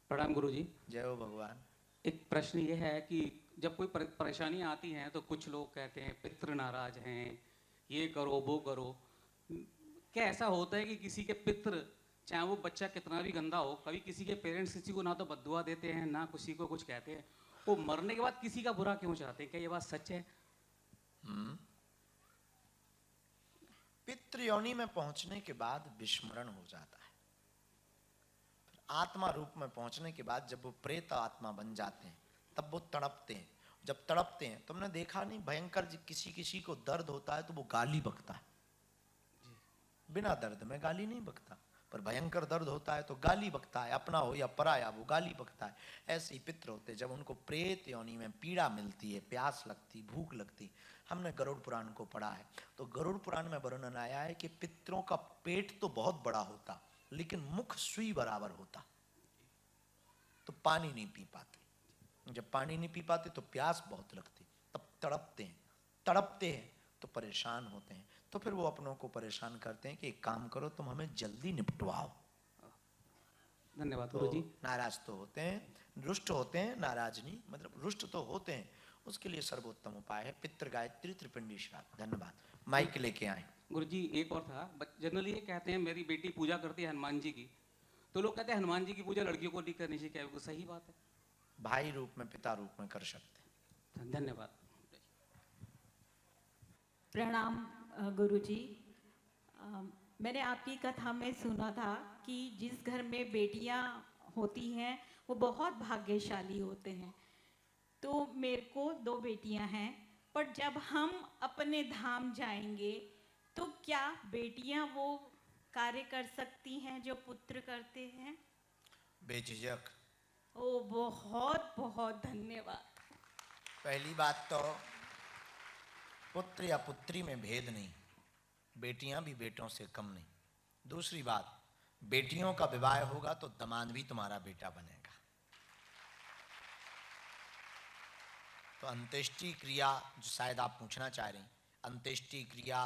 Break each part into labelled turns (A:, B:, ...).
A: प्रणाम गुरु जी।
B: जय हो भगवान।
A: एक प्रश्न ये है कि जब कोई परेशानी आती है तो कुछ लोग कहते हैं पितृ नाराज हैं, ये करो वो करो। क्या ऐसा होता है कि किसी के पितृ, चाहे वो बच्चा कितना भी गंदा हो, कभी किसी के पेरेंट्स किसी को ना तो बद्दुआ देते हैं ना किसी को कुछ कहते हैं, वो मरने के बाद किसी का बुरा क्यों चाहते हैं? क्या ये बात सच है?
B: पितृ योनि में पहुंचने के बाद विस्मरण हो जाता है। आत्मा रूप में पहुंचने के बाद जब वो प्रेत आत्मा बन जाते हैं तब वो तड़पते हैं। जब तड़पते हैं, तुमने देखा नहीं, भयंकर किसी किसी को दर्द होता है तो वो गाली बकता है। बिना दर्द में गाली नहीं बकता, पर भयंकर दर्द होता है तो गाली बकता है। अपना हो या पराया, वो गाली बकता है। ऐसे ही पितृ होते, जब उनको प्रेत योनि में पीड़ा मिलती है, प्यास लगती, भूख लगती। हमने गरुड़ पुराण को पढ़ा है, तो गरुड़ पुराण में वर्णन आया है कि पितरों का पेट तो बहुत बड़ा होता, लेकिन मुख सुई बराबर होता, तो पानी नहीं पी पाते। जब पानी नहीं पी पाते तो प्यास बहुत लगती, तब तड़पते हैं। तड़पते हैं तो परेशान होते हैं, तो फिर वो अपनों को परेशान करते हैं कि एक काम करो, तुम हमें जल्दी निपटवाओ।
A: धन्यवाद
B: तो
A: गुरु जी।
B: नाराज तो होते हैं, रुष्ट होते हैं, नाराज नहीं, मतलब रुष्ट तो होते हैं। उसके लिए सर्वोत्तम उपाय है पितृ गायत्री त्रिपिंडी श्राद्ध। धन्यवाद। माइक लेके आए।
A: गुरु जी एक और था, जनरली ये कहते हैं मेरी बेटी पूजा करती है हनुमान जी की, तो लोग कहते हैं हनुमान जी की पूजा लड़कियों को नहीं करनी चाहिए, क्या वो सही बात है?
B: भाई रूप में, पिता रूप में कर सकते हैं।
A: धन्यवाद।
C: प्रणाम गुरुजी। मैंने आपकी कथा में सुना था कि जिस घर में बेटियां होती हैं वो बहुत भाग्यशाली होते हैं। तो मेरे को दो बेटियां हैं, पर जब हम अपने धाम जाएंगे तो क्या बेटियां वो कार्य कर सकती हैं जो पुत्र करते हैं?
B: बेझिझक।
C: ओ बहुत बहुत धन्यवाद।
B: पहली बात तो पुत्र या पुत्री में भेद नहीं, बेटियां भी बेटों से कम नहीं। दूसरी बात, बेटियों का विवाह होगा तो दामाद भी तुम्हारा बेटा बनेगा। तो अंत्येष्टि क्रिया जो शायद आप पूछना चाह रही, अंत्येष्टि क्रिया,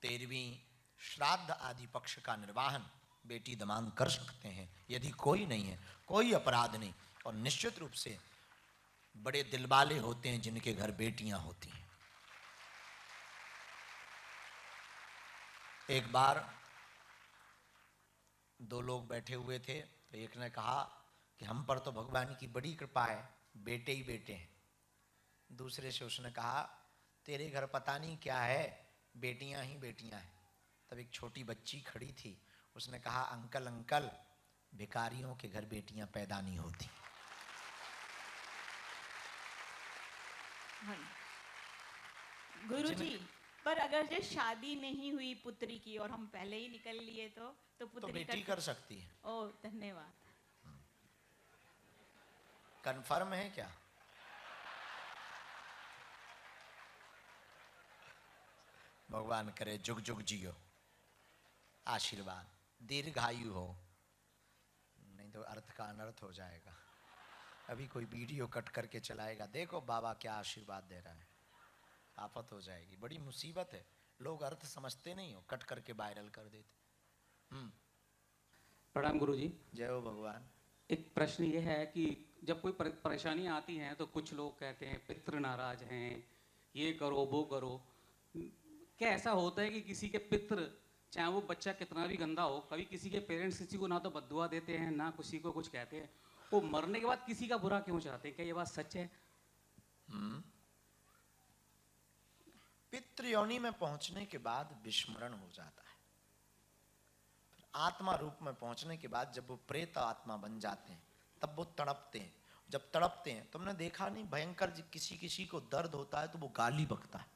B: 13वीं श्राद्ध आदि पक्ष का निर्वाहन बेटी दामाद कर सकते हैं, यदि कोई नहीं है, कोई अपराध नहीं। और निश्चित रूप से बड़े दिल वाले होते हैं जिनके घर बेटियां होती हैं। एक बार दो लोग बैठे हुए थे, तो एक ने कहा कि हम पर तो भगवान की बड़ी कृपा है, बेटे ही बेटे हैं। दूसरे से उसने कहा तेरे घर पता नहीं क्या है, बेटियां ही बेटियां हैं। तब एक छोटी बच्ची खड़ी थी, उसने कहा अंकल अंकल, भिखारियों के घर बेटियां पैदा नहीं होती।
C: हाँ गुरुजी, पर अगर जो शादी नहीं हुई पुत्री की और हम पहले ही निकल लिए तो पुत्री
B: बेटी कर सकती है।
C: ओ धन्यवाद।
B: कन्फर्म है क्या? भगवान करे जुग जुग जियो, आशीर्वाद, दीर्घायु हो, नहीं तो अर्थ का अनर्थ हो जाएगा। अभी कोई वीडियो कट करके चलाएगा, देखो बाबा क्या आशीर्वाद दे रहा है, आफत हो जाएगी, बड़ी मुसीबत है। लोग अर्थ समझते नहीं हो, कट करके वायरल कर देते।
A: प्रणाम गुरु जी।
B: जय हो भगवान।
A: एक प्रश्न ये है कि जब कोई परेशानी आती है तो कुछ लोग कहते हैं पितृ नाराज हैं, ये करो वो करो। क्या ऐसा होता है कि किसी के पितृ, चाहे वो बच्चा कितना भी गंदा हो, कभी किसी के पेरेंट्स किसी को ना तो बद्दुआ देते हैं ना किसी को कुछ कहते हैं, वो मरने के बाद किसी का बुरा क्यों चाहते हैं? क्या ये बात सच है?
B: पितृ योनि में पहुंचने के बाद विस्मरण हो जाता है। आत्मा रूप में पहुंचने के बाद जब वो प्रेत आत्मा बन जाते हैं तब वो तड़पते हैं। जब तड़पते हैं, तुमने देखा नहीं, भयंकर किसी किसी को दर्द होता है तो वो गाली बकता है।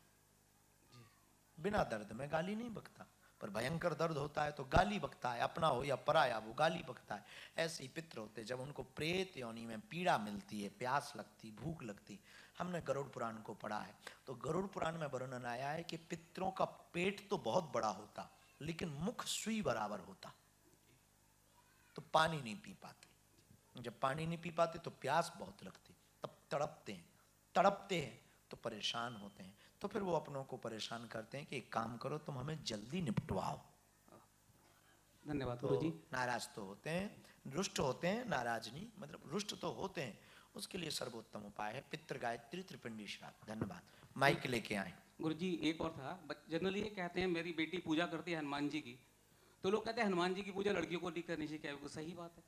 B: बिना दर्द में गाली नहीं बकता, पर भयंकर दर्द होता है तो गाली बकता है। अपना हो या पराया, वो गाली बकता है। ऐसे ही पितृ होते, जब उनको प्रेत योनि में पीड़ा मिलती है, प्यास लगती, भूख लगती। हमने गरुड़ पुराण को पढ़ा है, तो गरुड़ पुराण में वर्णन आया है कि पितरों का पेट तो बहुत बड़ा होता, लेकिन मुख सुई बराबर होता, तो पानी नहीं पी पाते। जब पानी नहीं पी पाते तो प्यास बहुत लगती, तब तड़पते हैं। तड़पते हैं तो परेशान होते हैं, तो फिर वो अपनों को परेशान करते हैं कि एक काम करो, तुम हमें जल्दी निपटवाओ।
A: धन्यवाद
B: तो
A: गुरु जी।
B: नाराज तो होते हैं, रुष्ट होते हैं, नाराज नहीं, मतलब रुष्ट तो होते हैं, उसके लिए सर्वोत्तम उपाय है पितृ गायत्री त्रिपिंडी श्राद्ध। धन्यवाद। माइक लेके आए।
A: गुरुजी एक और था, जनरली ये कहते हैं मेरी बेटी पूजा करती है हनुमान जी की, तो लोग कहते हैं हनुमान जी की पूजा लड़कियों को नहीं करनी चाहिए, क्या वो सही बात है?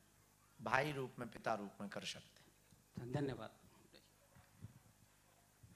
B: भाई रूप में, पिता रूप में कर सकते हैं।
A: धन्यवाद।